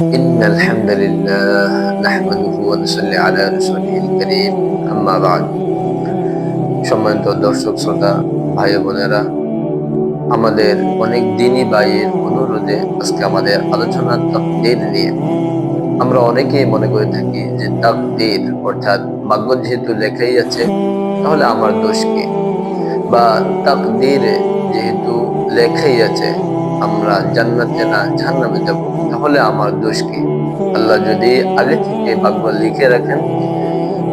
إن الحمد لله نحمده ونصلي على رسوله الكريم أما بعد। সম্মানিত দর্শক শ্রোতা ভাই বোনেরা, আমাদের অনেক দিনই ভাইয়ের অনুরোধে আজকে আমাদের আলোচনা তাকদীর নিয়ে। আমরা অনেকেই মনে করে থাকি যে তাকদীর অর্থাৎ ভাগ্য যেহেতু লেখাই আছে তাহলে আমার দোষ কি, বা তাকদীরে যেহেতু লেখাই আছে আমরা জান্নাতে না জাহান্নামে যাব তাহলে আমার দোষ কি। আল্লাহ যদি আগে থেকে ভাগ্য লিখে রাখেন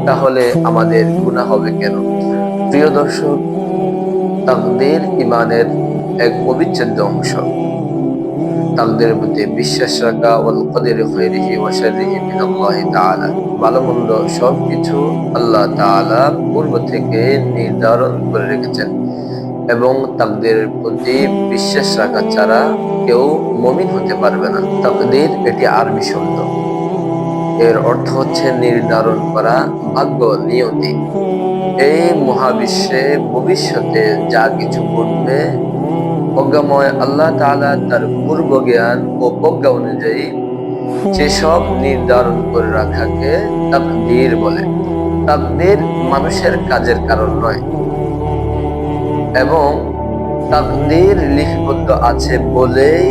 তাহলে আমাদের গুনাহ হবে কেন? প্রিয় দর্শক, তাকদীর ঈমানের এক অবিচ্ছেদ্য অংশ। তাকদীরের প্রতি বিশ্বাস রাখা, ওয়াল কদরি খায়রিহি ওয়া শাররিহি মিনাল্লাহি তাআলা, ভালো মন্দ সবকিছু আল্লাহ তাআলা পূর্ব থেকে নির্ধারণ করে রেখেছেন এবং তাকদীরের প্রতি বিশ্বাস রাখা ছাড়া কেউ মুমিন হতে পারবে না। তাকদীর এটি আরবি শব্দ, এর অর্থ হচ্ছে নির্ধারণ করা, ভাগ্য, নিয়তি। এই মহাবিশ্বে ভবিষ্যতে যা কিছু ঘটবে প্রজ্ঞাময় আল্লাহ তাআলা তার পূর্ব জ্ঞান ও প্রজ্ঞা অনুযায়ী সেসব নির্ধারণ করে রাখাকে তাকদীর বলে। তাকদীর মানুষের কাজের কারণ নয় এবং তাকদীর লিপিবদ্ধ আছে বলেই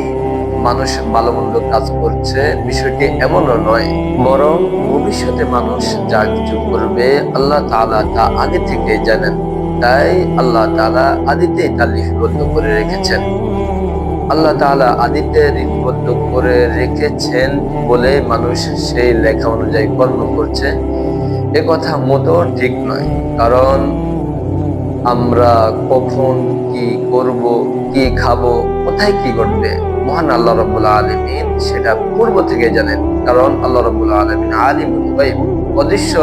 মানুষ ভালো মন্দ কাজ করছে, বিষয়টি এমনও নয়। বরং ভবিষ্যতে মানুষ যা কিছু করবে আল্লাহ তাআলা তা আগে থেকে জানেন, তাই আল্লাহ তাআলা আদিতে তা লিপিবদ্ধ করে রেখেছেন। আল্লাহ তাআলা আদিতে লিপিবদ্ধ করে রেখেছেন বলে মানুষ সেই লেখা অনুযায়ী কর্ম করছে, এ কথা মোটেও ঠিক নয়। কারণ আমরা কখন কি করব, কি খাবো, কোথায় কি ঘটবে, মহান আল্লাহ রাব্বুল আলামিন সেটা পূর্ব থেকে জানেন। কারণ আল্লাহ রাব্বুল আলামিন আলিমুল গায়ব, অদৃশ্য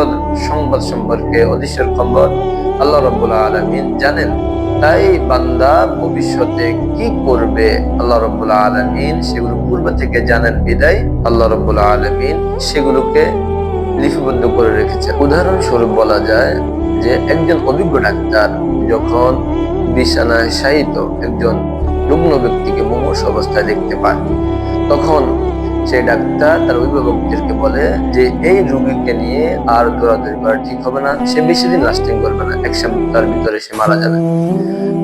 সংবাদ সম্পর্কে, অদৃশ্যের খবর আল্লাহ রাব্বুল আলামিন জানেন। তাই বান্দা ভবিষ্যতে কি করবে আল্লাহ রাব্বুল আলামিন সেগুলো পূর্ব থেকে জানেন বিদায় আল্লাহ রাব্বুল আলামিন সেগুলোকে লিপিবদ্ধ করে রেখেছে। উদাহরণস্বরূপ বলা যায় যে একজন অভিজ্ঞ ডাক্তার যখন বিছানায় শায়িত একজন রুগ্ন ব্যক্তিকে মুমূর্ষ অবস্থায় দেখতে পায়, তখন সেই ডাক্তার তার অভিভাবকদেরকে বলে যে এই রোগীকে নিয়ে আর দৌড়াদৌড়ি করা ঠিক হবে না, সে বেশি দিন লাস্টিং করবে না, 1 সপ্তাহের ভিতরে সে মারা যাবে।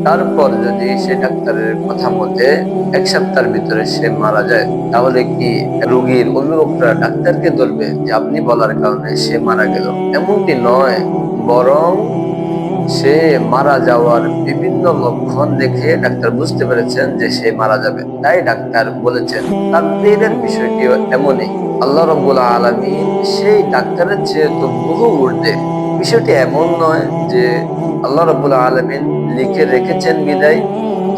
তারপর যদি সে ডাক্তারের কথা মতে 1 সপ্তাহের ভিতরে সে মারা যায়, তাহলে কি রোগীর অভিভাবকরা ডাক্তারকে ধরবে যে আপনি বলার কারণে সে মারা গেল? এমনটি নয়, বরং সে মারা যাওয়ার বিভিন্ন লক্ষণ দেখে ডাক্তার বুঝতে পেরেছেন যে সে মারা যাবে, তাই ডাক্তার বলেছেন। তাকদীরের বিষয়টিও এমনই। আল্লাহ রাব্বুল আলামিন সেই ডাক্তারের চেয়ে তো বহু ঊর্ধ্বে। বিষয়টি এমন নয় যে আল্লাহ রাব্বুল আলামিন লিখে রেখেছেন বিদায়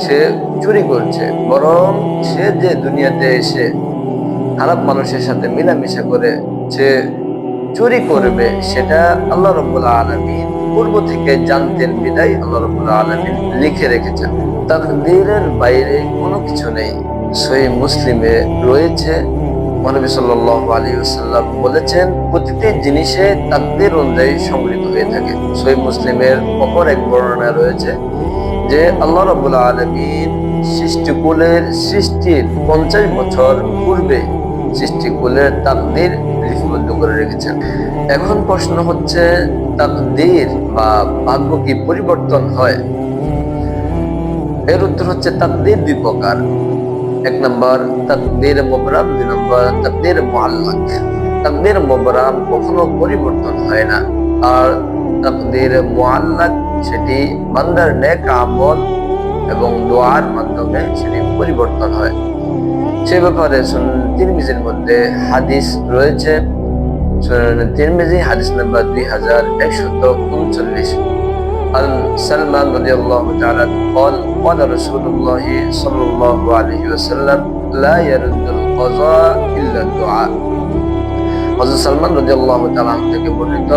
সে চুরি করছে, বরং সে যে দুনিয়াতে এসে খারাপ মানুষের সাথে মিলামিশা করে সে চুরি করবে সেটা আল্লাহ রাব্বুল আলামিন পূর্ব থেকে জানতেন বিদায় আল্লাহ রাব্বুল আলামিন লিখে রেখেছেন। তাকদীরের বাইরে কোনো কিছু নেই। সহিহ মুসলিমে রয়েছে, নবী সাল্লাল্লাহু আলাইহি ওয়াসাল্লাম বলেছেন প্রতিটি জিনিসে তাকদীর অনুযায়ী সংগৃহীত হয়ে থাকে। সহিহ মুসলিমের অপর এক বর্ণনা রয়েছে যে আল্লাহ রাব্বুল আলামিন সৃষ্টিকুলের সৃষ্টির 50 বছর পূর্বে সৃষ্টিকুলের তাকদীর লিপিবদ্ধ করে রেখেছেন। এখন প্রশ্ন হচ্ছে, তাকদীর বা ভাগ্য কি পরিবর্তন হয়? এর উত্তর হচ্ছে তাকদীর 2 প্রকার। 1 নম্বর তাকদীর মুবরাম, 2 নম্বর তাকদীর মুআল্লাক। তাকদীর মুবরাম কখনো পরিবর্তন হয় না, আর তাকদীর মুআল্লাক সেটি বান্দার নেক আমল এবং দোয়ার মাধ্যমে সেটি পরিবর্তন হয়। সে ব্যাপারে সুনান তিরমিজির মধ্যে হাদিস রয়েছে। সুনান তিরমিজি হাদিস নাম্বার 2139। عن سلمان رضي الله تعالى قال قال رسول الله صلى الله عليه وسلم لا يرد القضاء إلا الدعاء। হযরত সালমান রাদিয়াল্লাহু তাআলা থেকে বর্ণিত,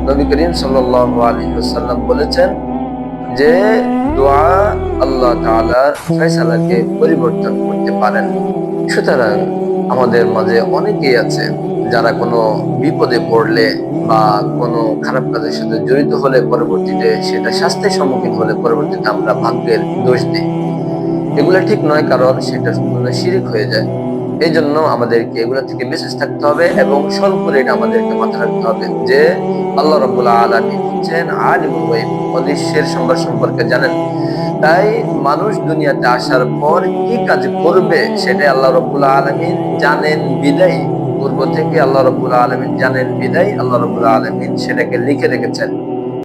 নবী করিম সাল্লাল্লাহু আলাইহি ওয়াসাল্লাম বলেছেন যে দোয়া আল্লাহ তাআলার ফয়সালাকে পরিবর্তন করতে পারেন। সুতরাং আমাদের মাঝে অনেকেই আছে যারা কোনো বিপদে পড়লে বা কোনো খারাপ কাজের সাথে জড়িত হলে পরবর্তীতে সেটা শাস্তির সম্মুখীন হলে পরবর্তীতে আমরা ভাগ্যের দোষ দিই। এগুলো ঠিক নয়, কারণ সেটা শিরক হয়ে যায়। এই জন্য আমাদেরকে এগুলো থেকে বিশেষ থাকতে হবে এবং সর্বোপরি এটা আমাদেরকে মাথায় রাখতে হবে যে আল্লাহ রাব্বুল আলামিন হচ্ছেন আলিমুল গায়ব, অদৃশ্যের সংবাদ সম্পর্কে জানেন। তাই মানুষ দুনিয়াতে আসার পর কি কাজ করবে সেটাই আল্লাহ রাব্বুল আলামিন জানেন বিদায়, পূর্ব থেকে আল্লাহ রাব্বুল আলামিন জানেন বিদায় আল্লাহ রাব্বুল আলামিন সেটাকে লিখে রেখেছেন।